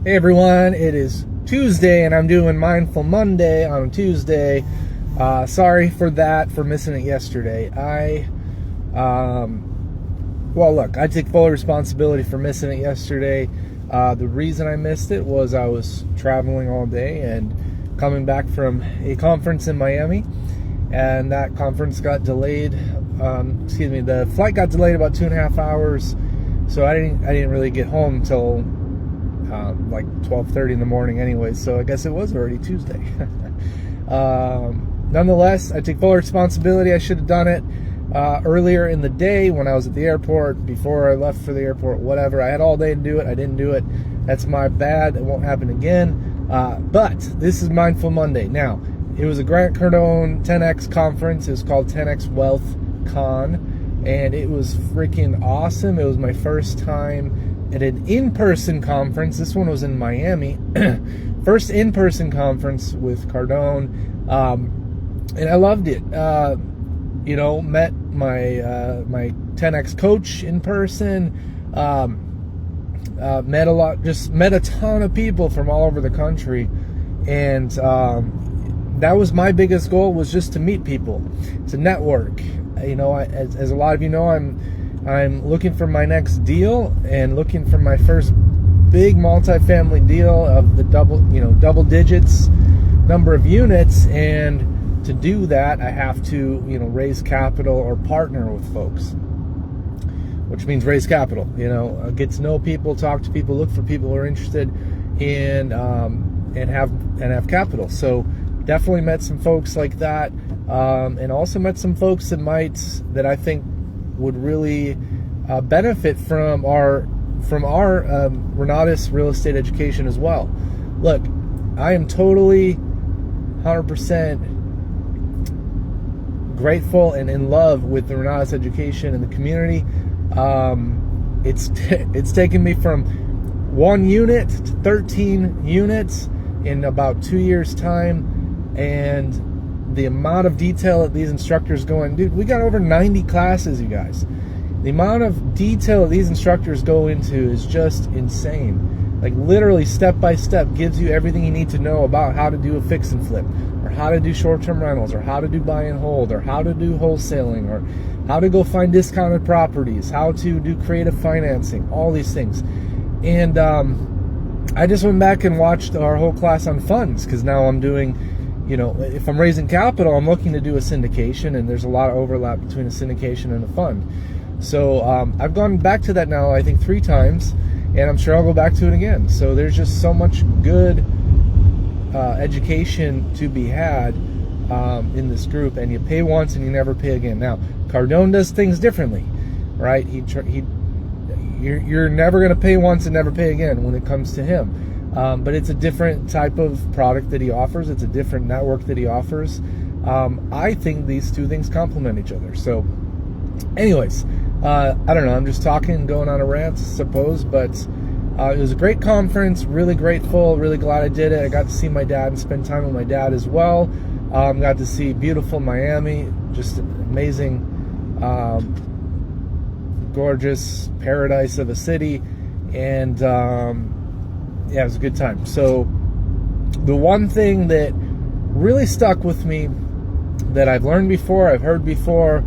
Hey everyone, it is Tuesday and I'm doing Mindful Monday on Tuesday. Sorry for that, for missing it yesterday. Look, I take full responsibility for missing it yesterday. The reason I missed it was I was traveling all day and coming back from a conference in Miami, and that conference got delayed. The flight got delayed about 2.5 hours, so I didn't really get home till like 12:30 in the morning anyway, so I guess it was already Tuesday. Nonetheless, I take full responsibility. I should have done it earlier in the day when I was at the airport, before I left for the airport, whatever. I had all day to do it. I didn't do it. That's my bad. It won't happen again. But this is Mindful Monday. Now, it was a Grant Cardone 10X conference. It was called 10X Wealth Con, and it was freaking awesome. It was my first time at an in-person conference. This one was in Miami. First in-person conference with Cardone, and I loved it. Met my 10X coach in person. Met a ton of people from all over the country, and that was my biggest goal, was just to meet people, to network. As a lot of you know, I'm looking for my next deal and looking for my first big multifamily deal of the double digits number of units, and to do that I have to raise capital or partner with folks, which means raise capital. Get to know people, talk to people, look for people who are interested in and have capital. So definitely met some folks like that, and also met some folks that I think would really benefit from our Renatus real estate education as well. Look, I am totally 100% grateful and in love with the Renatus education and the community. It's taken me from 1 unit to 13 units in about 2 years' time, and the amount of detail that these instructors go in. Dude, we got over 90 classes, you guys. The amount of detail that these instructors go into is just insane. Like, literally step by step gives you everything you need to know about how to do a fix and flip, or how to do short-term rentals, or how to do buy and hold, or how to do wholesaling, or how to go find discounted properties, how to do creative financing, all these things. And I just went back and watched our whole class on funds, because now I'm doing, if I'm raising capital, I'm looking to do a syndication, and there's a lot of overlap between a syndication and a fund. So I've gone back to that now, I think 3 times, and I'm sure I'll go back to it again. So there's just so much good education to be had in this group, and you pay once and you never pay again. Now, Cardone does things differently, right? You're never going to pay once and never pay again when it comes to him. But it's a different type of product that he offers. It's a different network that he offers. I think these two things complement each other. So anyways, I don't know. I'm just talking, going on a rant, I suppose. But it was a great conference. Really grateful. Really glad I did it. I got to see my dad and spend time with my dad as well. Got to see beautiful Miami. Just amazing, gorgeous paradise of a city. And yeah, it was a good time. So the one thing that really stuck with me, that I've learned before, I've heard before,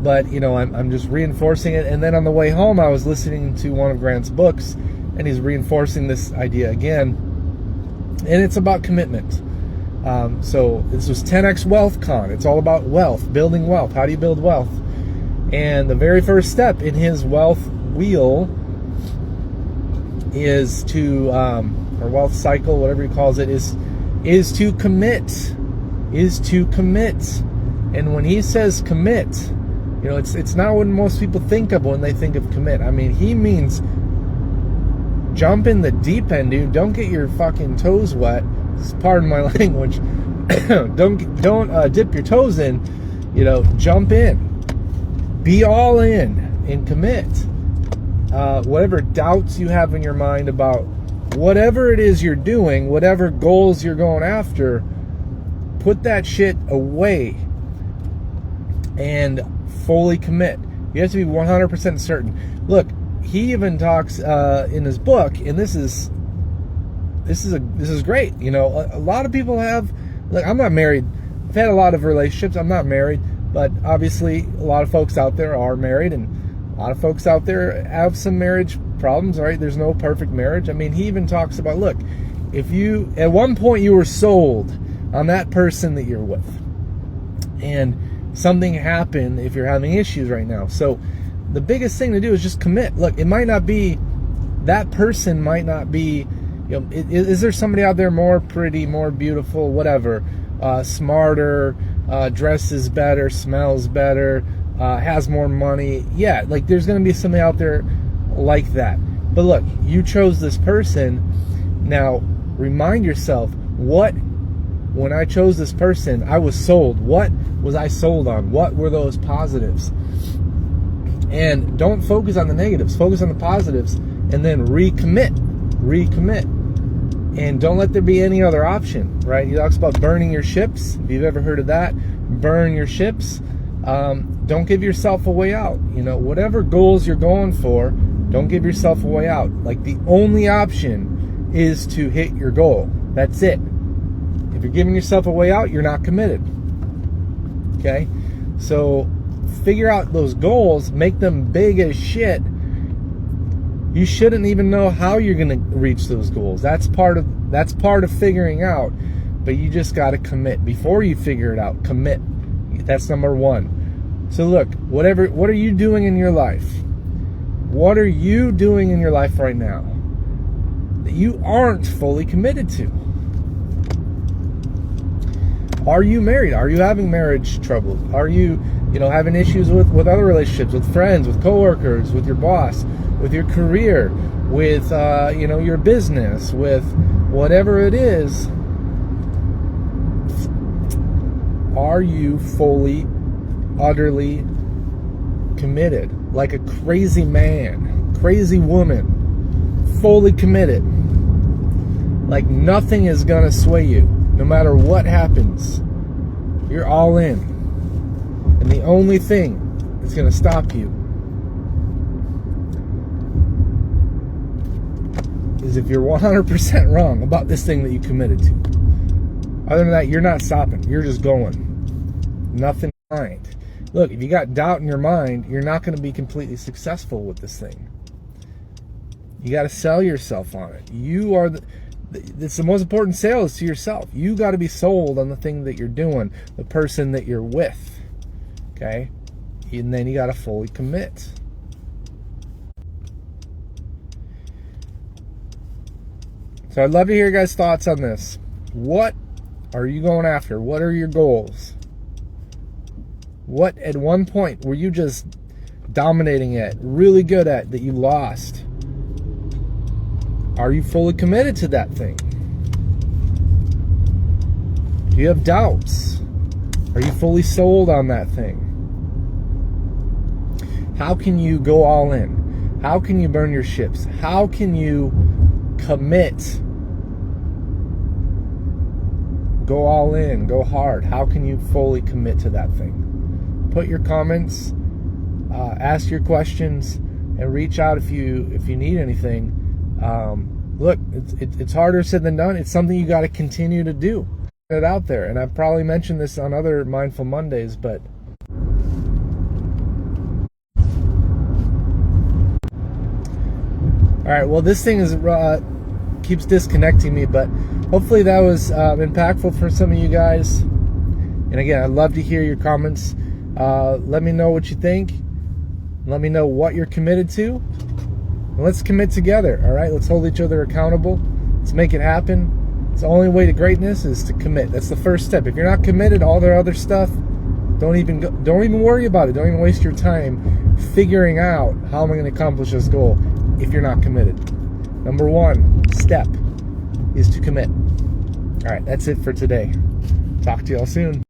but I'm just reinforcing it. And then on the way home, I was listening to one of Grant's books, and he's reinforcing this idea again, and it's about commitment. So this was 10X Wealth Con. It's all about wealth, building wealth. How do you build wealth? And the very first step in his wealth wheel is to, or wealth cycle, whatever he calls it, is to commit. And when he says commit, it's not what most people think of when they think of commit. I mean, he means jump in the deep end, dude. Don't get your fucking toes wet. Pardon my language. Don't dip your toes in. Jump in. Be all in and commit. Whatever doubts you have in your mind about whatever it is you're doing, whatever goals you're going after, put that shit away and fully commit. You have to be 100% certain. Look, he even talks in his book, and this is this is great. You know, a lot of people have, like, I'm not married. I've had a lot of relationships. I'm not married, but obviously a lot of folks out there are married, and a lot of folks out there have some marriage problems, right? There's no perfect marriage. I mean, he even talks about, look, if you, at one point you were sold on that person that you're with, and something happened, if you're having issues right now. So the biggest thing to do is just commit. Look, it might not be, that person might not be, you know, is there somebody out there more pretty, more beautiful, whatever, smarter, dresses better, smells better, has more money? Yeah, like there's going to be somebody out there like that. But look, you chose this person. Now remind yourself, when I chose this person, I was sold. What was I sold on? What were those positives? And don't focus on the negatives. Focus on the positives, and then recommit. And don't let there be any other option, right? He talks about burning your ships. If you've ever heard of that, burn your ships. Don't give yourself a way out. You know, whatever goals you're going for, don't give yourself a way out. Like, the only option is to hit your goal. That's it. If you're giving yourself a way out, you're not committed. Okay? So figure out those goals, make them big as shit. You shouldn't even know how you're going to reach those goals. That's part of figuring out, but you just got to commit. Before you figure it out, commit. That's number one. So look, what are you doing in your life? What are you doing in your life right now that you aren't fully committed to? Are you married? Are you having marriage troubles? Are you, having issues with other relationships, with friends, with coworkers, with your boss, with your career, with your business, with whatever it is? Are you fully, utterly committed? Like a crazy man, crazy woman, fully committed. Like nothing is gonna sway you. No matter what happens, you're all in. And the only thing that's gonna stop you is if you're 100% wrong about this thing that you committed to. Other than that, you're not stopping. You're just going. Nothing behind. Look, if you got doubt in your mind, you're not going to be completely successful with this thing. You got to sell yourself on it. You are it's the most important sale is to yourself. You got to be sold on the thing that you're doing, the person that you're with. Okay? And then you got to fully commit. So I'd love to hear your guys' thoughts on this. What are you going after? What are your goals? What at one point were you just dominating at, really good at, that you lost? Are you fully committed to that thing? Do you have doubts? Are you fully sold on that thing? How can you go all in? How can you burn your ships? How can you commit? Go all in, go hard. How can you fully commit to that thing? Put your comments, ask your questions, and reach out if you need anything. Look, it's harder said than done. It's something you got to continue to do. Get it out there, and I've probably mentioned this on other Mindful Mondays, but all right. Well, this thing is keeps disconnecting me, but hopefully that was impactful for some of you guys. And again, I'd love to hear your comments. Let me know what you think. Let me know what you're committed to. And let's commit together, all right? Let's hold each other accountable. Let's make it happen. It's the only way to greatness is to commit. That's the first step. If you're not committed, all the other stuff, don't even worry about it. Don't even waste your time figuring out how am I going to accomplish this goal if you're not committed. Number one step is to commit. All right, that's it for today. Talk to y'all soon.